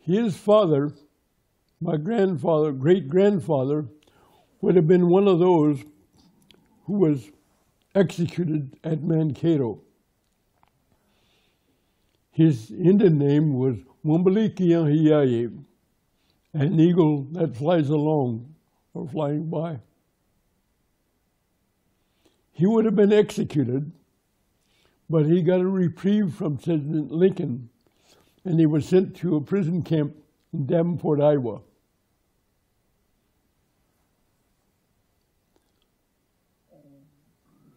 His father, my grandfather, great-grandfather, would have been one of those who was executed at Mankato. His Indian name was Wambalikiahiaye, an eagle that flies along or flying by. He would have been executed, but he got a reprieve from President Lincoln, and he was sent to a prison camp in Davenport, Iowa.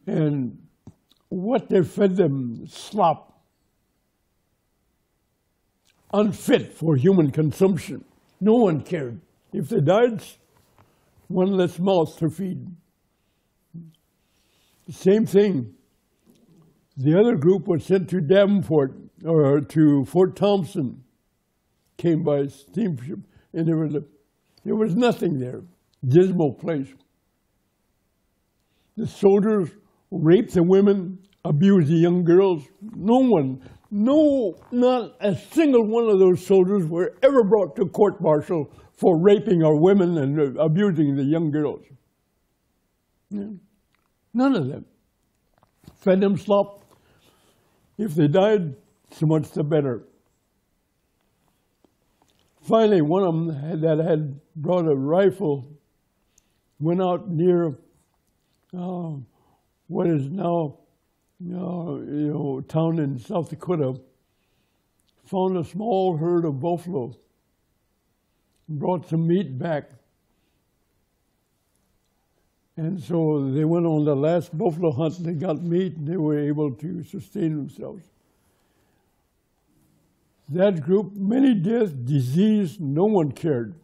And what they fed them, slop, unfit for human consumption. No one cared. If they died, one less mouth to feed. Same thing. The other group was sent to Davenport, or to Fort Thompson, came by steamship, and there was nothing there. Dismal place. The soldiers raped the women, abused the young girls. Not a single one of those soldiers were ever brought to court-martial for raping our women and abusing the young girls. Yeah. None of them. Fed them slop. If they died, so much the better. Finally, one of them that had brought a rifle went out near what is now town in South Dakota, found a small herd of buffalo, brought some meat back. And so they went on the last buffalo hunt, and they got meat, and they were able to sustain themselves. That group, many deaths, disease, no one cared.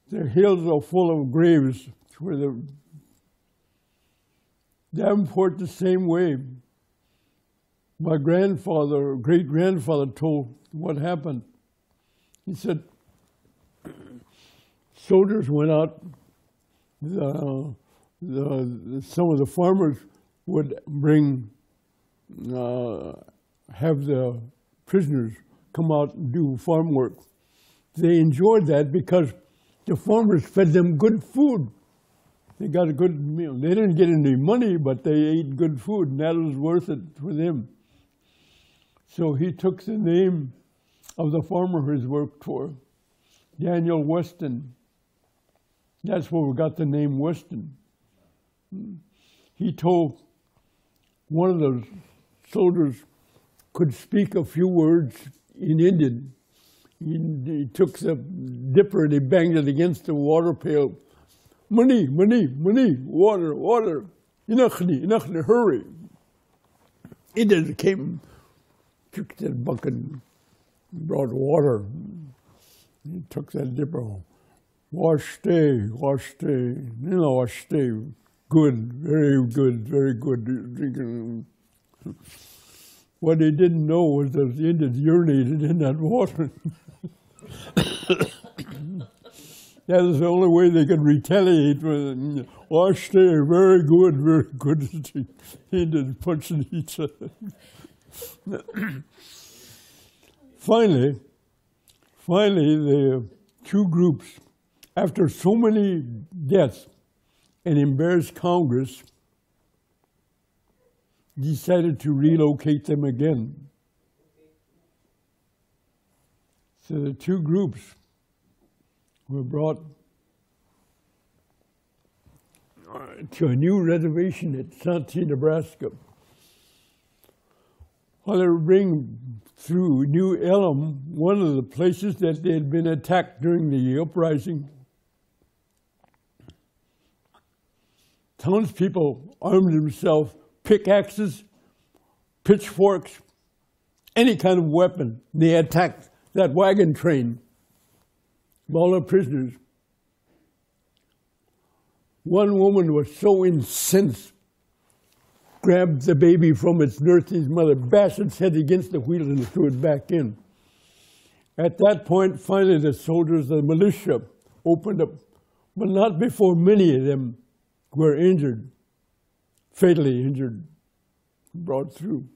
The hills are full of graves where the Davenport the same way. My grandfather, great-grandfather, told what happened. He said, soldiers went out, some of the farmers would have the prisoners come out and do farm work. They enjoyed that because the farmers fed them good food. They got a good meal. They didn't get any money, but they ate good food, and that was worth it for them. So he took the name of the farmer he's worked for, Daniel Weston. That's where we got the name Weston. He told one of the soldiers could speak a few words in Indian. He took the dipper and he banged it against the water pail. Money, money, money, water, water. Inachni, hurry. Indians came, took that bucket and brought water. He took that dipper. Wash day, wash day. Good, very good drinking. What they didn't know was that the Indians urinated in that water. That was the only way they could retaliate. Wash day, very good. The Indians punching each other. Finally, the two groups, after so many deaths and embarrassed Congress, decided to relocate them again. So the two groups were brought to a new reservation at Santee, Nebraska. While they were bringing through New Elm, one of the places that they had been attacked during the Uprising, townspeople armed themselves, pickaxes, pitchforks, any kind of weapon. They attacked that wagon train of all the prisoners. One woman was so incensed, grabbed the baby from its nurse's mother, bashed its head against the wheel and threw it back in. At that point, finally, the soldiers, the militia, opened up, but not before many of them were injured, fatally injured, brought through.